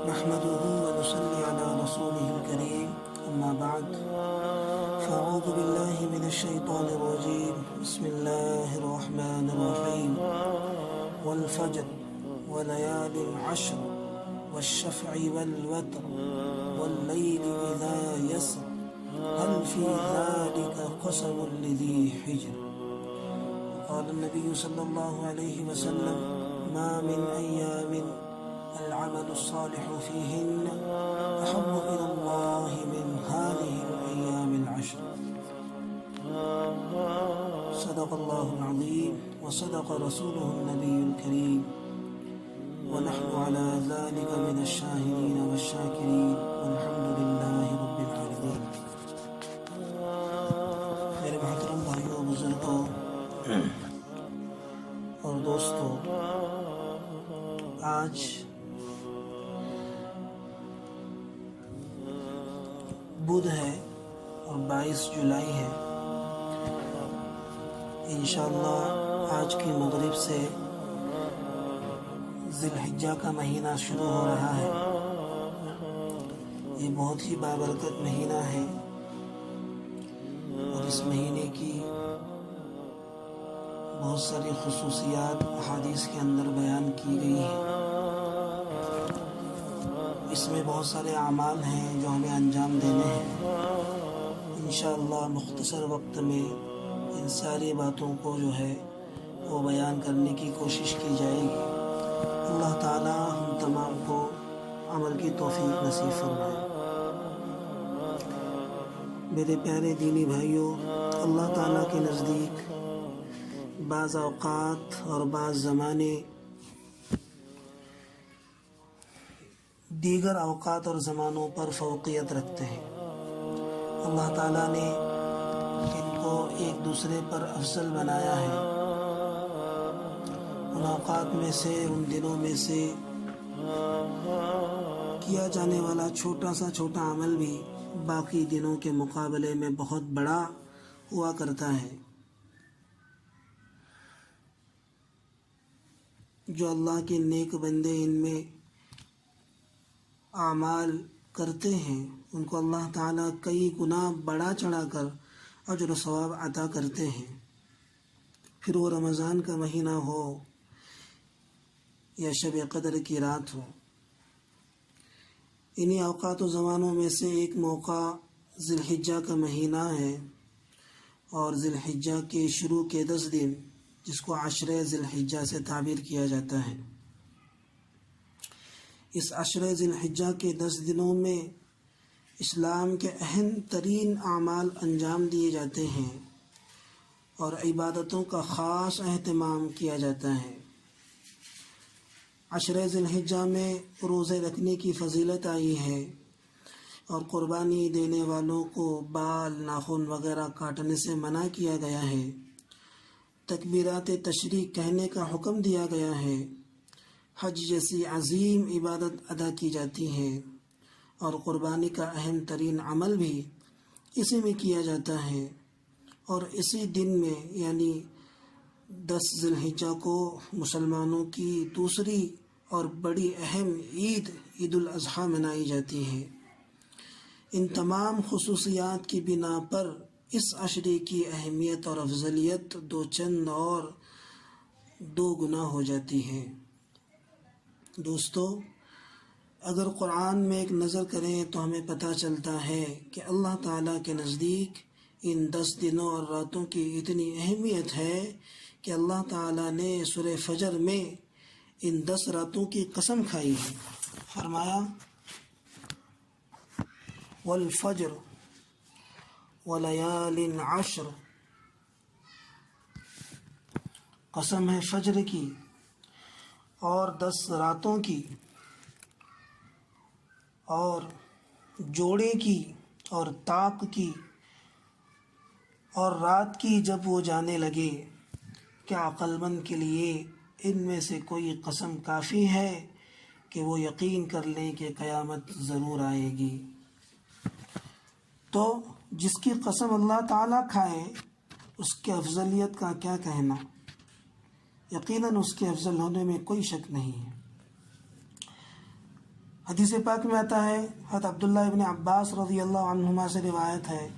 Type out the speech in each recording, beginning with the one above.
نحمده ونصلي على رسوله الكريم أما بعد فأعوذ بالله من الشيطان الرجيم بسم الله الرحمن الرحيم والفجر وليال العشر والشفع والوتر والليل إذا يسر هل في ذلك قسم لذي حجر. قال النبي صلى الله عليه وسلم ما من أيام العمل الصالح فيهن أحب إلى الله من هذه الأيام العشر. صدق الله العظيم وصدق رسوله النبي الكريم ونحن على ذلك من الشاهدين والشاكرين والحمد لله رب العالمين. میرے محترم بھائیوں، بزرگوں اور دوستوں، آج بدھ ہے اور 22 جولائی ہے. انشاءاللہ آج کی مغرب سے ذی الحجہ کا مہینہ شروع ہو رہا ہے. یہ بہت ہی بابرکت مہینہ ہے اور اس مہینے کی بہت ساری خصوصیات احادیث کے اندر بیان کی گئی ہیں. اس میں بہت سارے اعمال ہیں جو ہمیں انجام دینے ہیں. انشاءاللہ مختصر وقت میں ان ساری باتوں کو جو ہے وہ بیان کرنے کی کوشش کی جائے گی. اللہ تعالی ہم تمام کو عمل کی توفیق نصیب فرمائے. میرے پیارے دینی بھائیوں، اللہ تعالیٰ کے نزدیک بعض اوقات اور بعض زمانے دیگر اوقات اور زمانوں پر فوقیت رکھتے ہیں. اللہ تعالیٰ نے ان کو ایک دوسرے پر افضل بنایا ہے. ان اوقات میں سے، ان دنوں میں سے کیا جانے والا چھوٹا عمل بھی باقی دنوں کے مقابلے میں بہت بڑا ہوا کرتا ہے. جو اللہ کے نیک بندے ان میں اعمال کرتے ہیں ان کو اللہ تعالیٰ کئی گنا بڑا چڑھا کر اجر و ثواب عطا کرتے ہیں. پھر وہ رمضان کا مہینہ ہو یا شب قدر کی رات ہو. انہی اوقات و زمانوں میں سے ایک موقع ذی الحجہ کا مہینہ ہے اور ذی الحجہ کے شروع کے 10 دن جس کو عشرہ ذی الحجہ سے تعبیر کیا جاتا ہے. اس عشرہ ذی الحجہ کے 10 دنوں میں اسلام کے اہم ترین اعمال انجام دیے جاتے ہیں اور عبادتوں کا خاص اہتمام کیا جاتا ہے. عشرہ ذی الحجہ میں روزے رکھنے کی فضیلت آئی ہے اور قربانی دینے والوں کو بال، ناخن وغیرہ کاٹنے سے منع کیا گیا ہے. تکبیرات تشریق کہنے کا حکم دیا گیا ہے. حج جیسی عظیم عبادت ادا کی جاتی ہے اور قربانی کا اہم ترین عمل بھی اسی میں کیا جاتا ہے. اور اسی دن میں یعنی 10 ذی الحجہ کو مسلمانوں کی دوسری اور بڑی اہم عید الاضحیٰ منائی جاتی ہے. ان تمام خصوصیات کی بنا پر اس عشرے کی اہمیت اور افضلیت دو چند اور 2 گنا ہو جاتی ہے. دوستو، اگر قرآن میں ایک نظر کریں تو ہمیں پتہ چلتا ہے کہ اللہ تعالیٰ کے نزدیک ان 10 دنوں اور راتوں کی اتنی اہمیت ہے کہ اللہ تعالیٰ نے سورہ فجر میں ان 10 راتوں کی قسم کھائی ہے. فرمایا والفجر ولیال عشر، قسم ہے فجر کی اور 10 راتوں کی اور جوڑے کی اور طاق کی اور رات کی جب وہ جانے لگے. کیا عقل مند کے لیے ان میں سے کوئی قسم کافی ہے کہ وہ یقین کر لیں کہ قیامت ضرور آئے گی؟ تو جس کی قسم اللہ تعالیٰ کھائے اس کے افضلیت کا کیا کہنا. یقیناً اس کے افضل ہونے میں کوئی شک نہیں ہے. حدیث پاک میں آتا ہے، حضرت عبداللہ ابن عباس رضی اللہ عنہما سے روایت ہے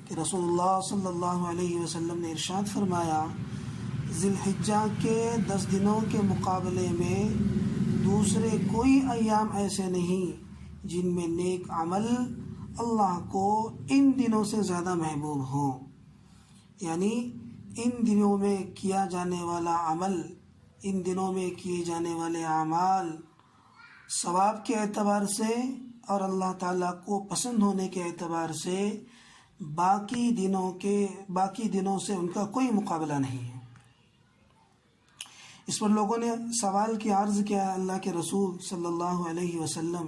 کہ رسول اللہ صلی اللہ علیہ وسلم نے ارشاد فرمایا، ذی الحجہ کے 10 دنوں کے مقابلے میں دوسرے کوئی ایام ایسے نہیں جن میں نیک عمل اللہ کو ان دنوں سے زیادہ محبوب ہو، یعنی ان دنوں میں کیا جانے والا عمل، ان دنوں میں کیے جانے والے اعمال ثواب کے اعتبار سے اور اللہ تعالیٰ کو پسند ہونے کے اعتبار سے باقی دنوں سے ان کا کوئی مقابلہ نہیں ہے۔ اس پر لوگوں نے سوال کی عرض کیا، اللہ کے رسول صلی اللہ علیہ وسلم،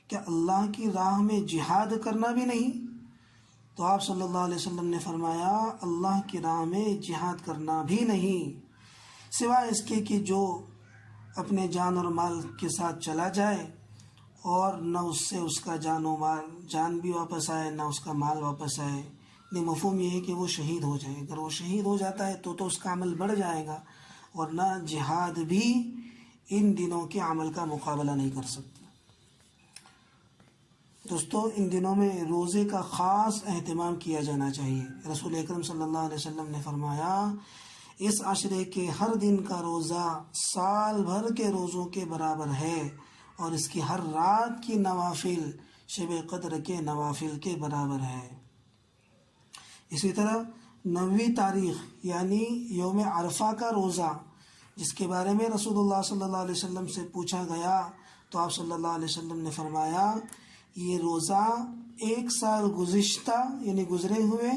کیا اللہ کی راہ میں جہاد کرنا بھی نہیں؟ تو آپ صلی اللہ علیہ وسلم نے فرمایا، اللہ کی راہ میں جہاد کرنا بھی نہیں، سوائے اس کے کہ جو اپنے جان اور مال کے ساتھ چلا جائے اور نہ اس سے اس کا جان بھی واپس آئے، نہ اس کا مال واپس آئے۔ نہیں، مفہوم یہ ہے کہ وہ شہید ہو جائے۔ اگر وہ شہید ہو جاتا ہے تو اس کا عمل بڑھ جائے گا، ورنہ جہاد بھی ان دنوں کے عمل کا مقابلہ نہیں کر سکتا۔ دوستو، ان دنوں میں روزے کا خاص اہتمام کیا جانا چاہیے۔ رسول اکرم صلی اللہ علیہ وسلم نے فرمایا، اس عشرے کے ہر دن کا روزہ سال بھر کے روزوں کے برابر ہے، اور اس کی ہر رات کی نوافل شب قدر کے نوافل کے برابر ہے۔ اسی طرح 9ویں تاریخ یعنی یوم عرفہ کا روزہ، جس کے بارے میں رسول اللہ صلی اللہ علیہ وسلم سے پوچھا گیا تو آپ صلی اللہ علیہ وسلم نے فرمایا، یہ روزہ 1 سال گزشتہ یعنی گزرے ہوئے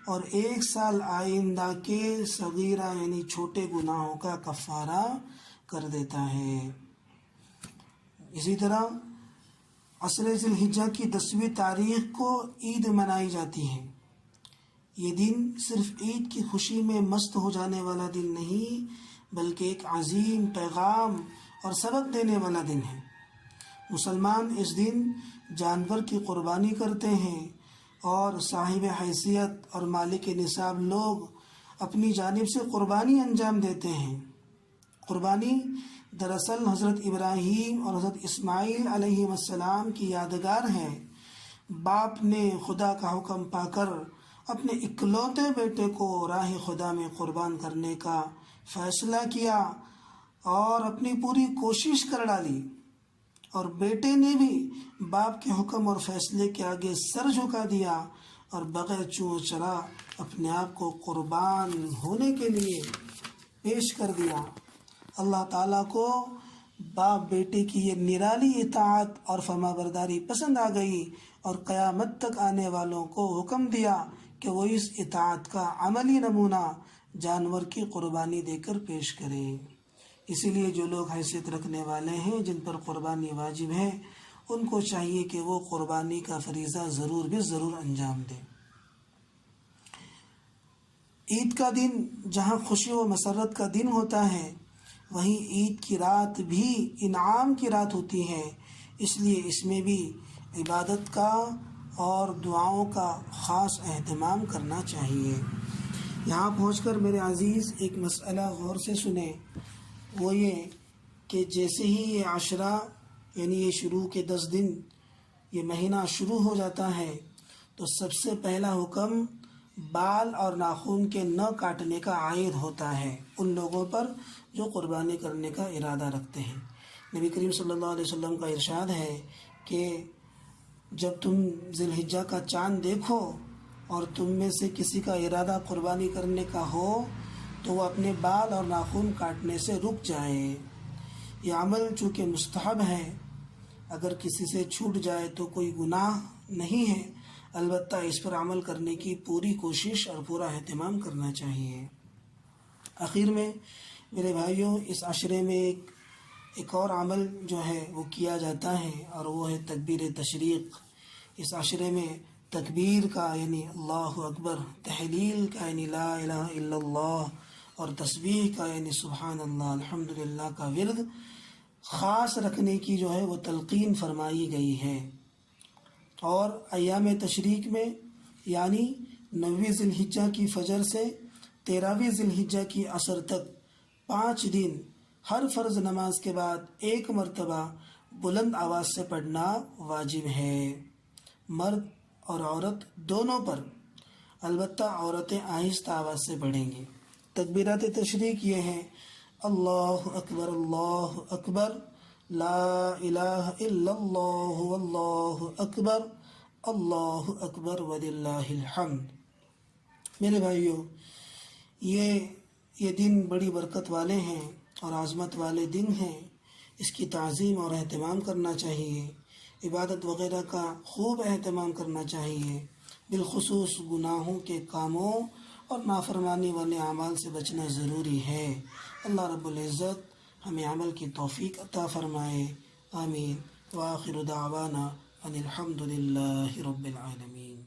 اور 1 سال آئندہ کے صغیرہ یعنی چھوٹے گناہوں کا کفارہ کر دیتا ہے۔ اسی طرح عشرے ذی الحجہ کی 10ویں تاریخ کو عید منائی جاتی ہے۔ یہ دن صرف عید کی خوشی میں مست ہو جانے والا دن نہیں، بلکہ ایک عظیم پیغام اور سبق دینے والا دن ہے۔ مسلمان اس دن جانور کی قربانی کرتے ہیں اور صاحب حیثیت اور مالک نصاب لوگ اپنی جانب سے قربانی انجام دیتے ہیں۔ قربانی دراصل حضرت ابراہیم اور حضرت اسماعیل علیہ السلام کی یادگار ہے۔ باپ نے خدا کا حکم پا کر اپنے اکلوتے بیٹے کو راہ خدا میں قربان کرنے کا فیصلہ کیا اور اپنی پوری کوشش کر ڈالی، اور بیٹے نے بھی باپ کے حکم اور فیصلے کے آگے سر جھکا دیا اور بغیر چوں چرا اپنے آپ کو قربان ہونے کے لیے پیش کر دیا۔ اللہ تعالیٰ کو باپ بیٹے کی یہ نرالی اطاعت اور فرما برداری پسند آ گئی، اور قیامت تک آنے والوں کو حکم دیا کہ وہ اس اطاعت کا عملی نمونہ جانور کی قربانی دے کر پیش کریں۔ اسی لیے جو لوگ حیثیت رکھنے والے ہیں، جن پر قربانی واجب ہے، ان کو چاہیے کہ وہ قربانی کا فریضہ ضرور انجام دیں۔ عید کا دن جہاں خوشی و مسرت کا دن ہوتا ہے، وہیں عید کی رات بھی انعام کی رات ہوتی ہے، اس لیے اس میں بھی عبادت کا اور دعاؤں کا خاص اہتمام کرنا چاہیے۔ یہاں پہنچ کر میرے عزیز ایک مسئلہ غور سے سنیں، وہ یہ کہ جیسے ہی یہ عشرہ یعنی یہ شروع کے 10 دن یہ مہینہ شروع ہو جاتا ہے تو سب سے پہلا حکم بال اور ناخن کے نہ کاٹنے کا عائد ہوتا ہے ان لوگوں پر جو قربانی کرنے کا ارادہ رکھتے ہیں۔ نبی کریم صلی اللہ علیہ وسلم کا ارشاد ہے کہ جب تم ذی الحجہ کا چاند دیکھو اور تم میں سے کسی کا ارادہ قربانی کرنے کا ہو تو وہ اپنے بال اور ناخن کاٹنے سے رک جائے۔ یہ عمل چونکہ مستحب ہے، اگر کسی سے چھوٹ جائے تو کوئی گناہ نہیں ہے، البتہ اس پر عمل کرنے کی پوری کوشش اور پورا اہتمام کرنا چاہیے۔ آخر میں میرے بھائیوں، اس عشرے میں ایک اور عمل جو ہے وہ کیا جاتا ہے، اور وہ ہے تکبیر تشریق۔ اس عشرے میں تکبیر کا یعنی اللہ اکبر، تحلیل کا یعنی لا الہ الا اللہ، اور تسبیح کا یعنی سبحان اللہ الحمدللہ کا ورد خاص رکھنے کی جو ہے وہ تلقین فرمائی گئی ہے۔ اور ایام تشریق میں یعنی 9ویں ذی الحجہ کی فجر سے 13ویں ذی الحجہ کی عصر تک 5 دن ہر فرض نماز کے بعد 1 مرتبہ بلند آواز سے پڑھنا واجب ہے، مرد اور عورت دونوں پر، البتہ عورتیں آہستہ آواز سے پڑھیں گی۔ تکبیرات تشریق یہ ہیں: اللہ اکبر، لا الہ الا اللہ واللہ اکبر وللہ الحمد۔ میرے بھائیوں، یہ دن بڑی برکت والے ہیں اور عظمت والے دن ہیں، اس کی تعظیم اور اہتمام کرنا چاہیے، عبادت وغیرہ کا خوب اہتمام کرنا چاہیے، بالخصوص گناہوں کے کاموں اور نافرمانی والے اعمال سے بچنا ضروری ہے۔ اللہ رب العزت ہمیں عمل کی توفیق عطا فرمائے، آمین۔ وآخر دعوانا ان الحمد للہ رب العالمین۔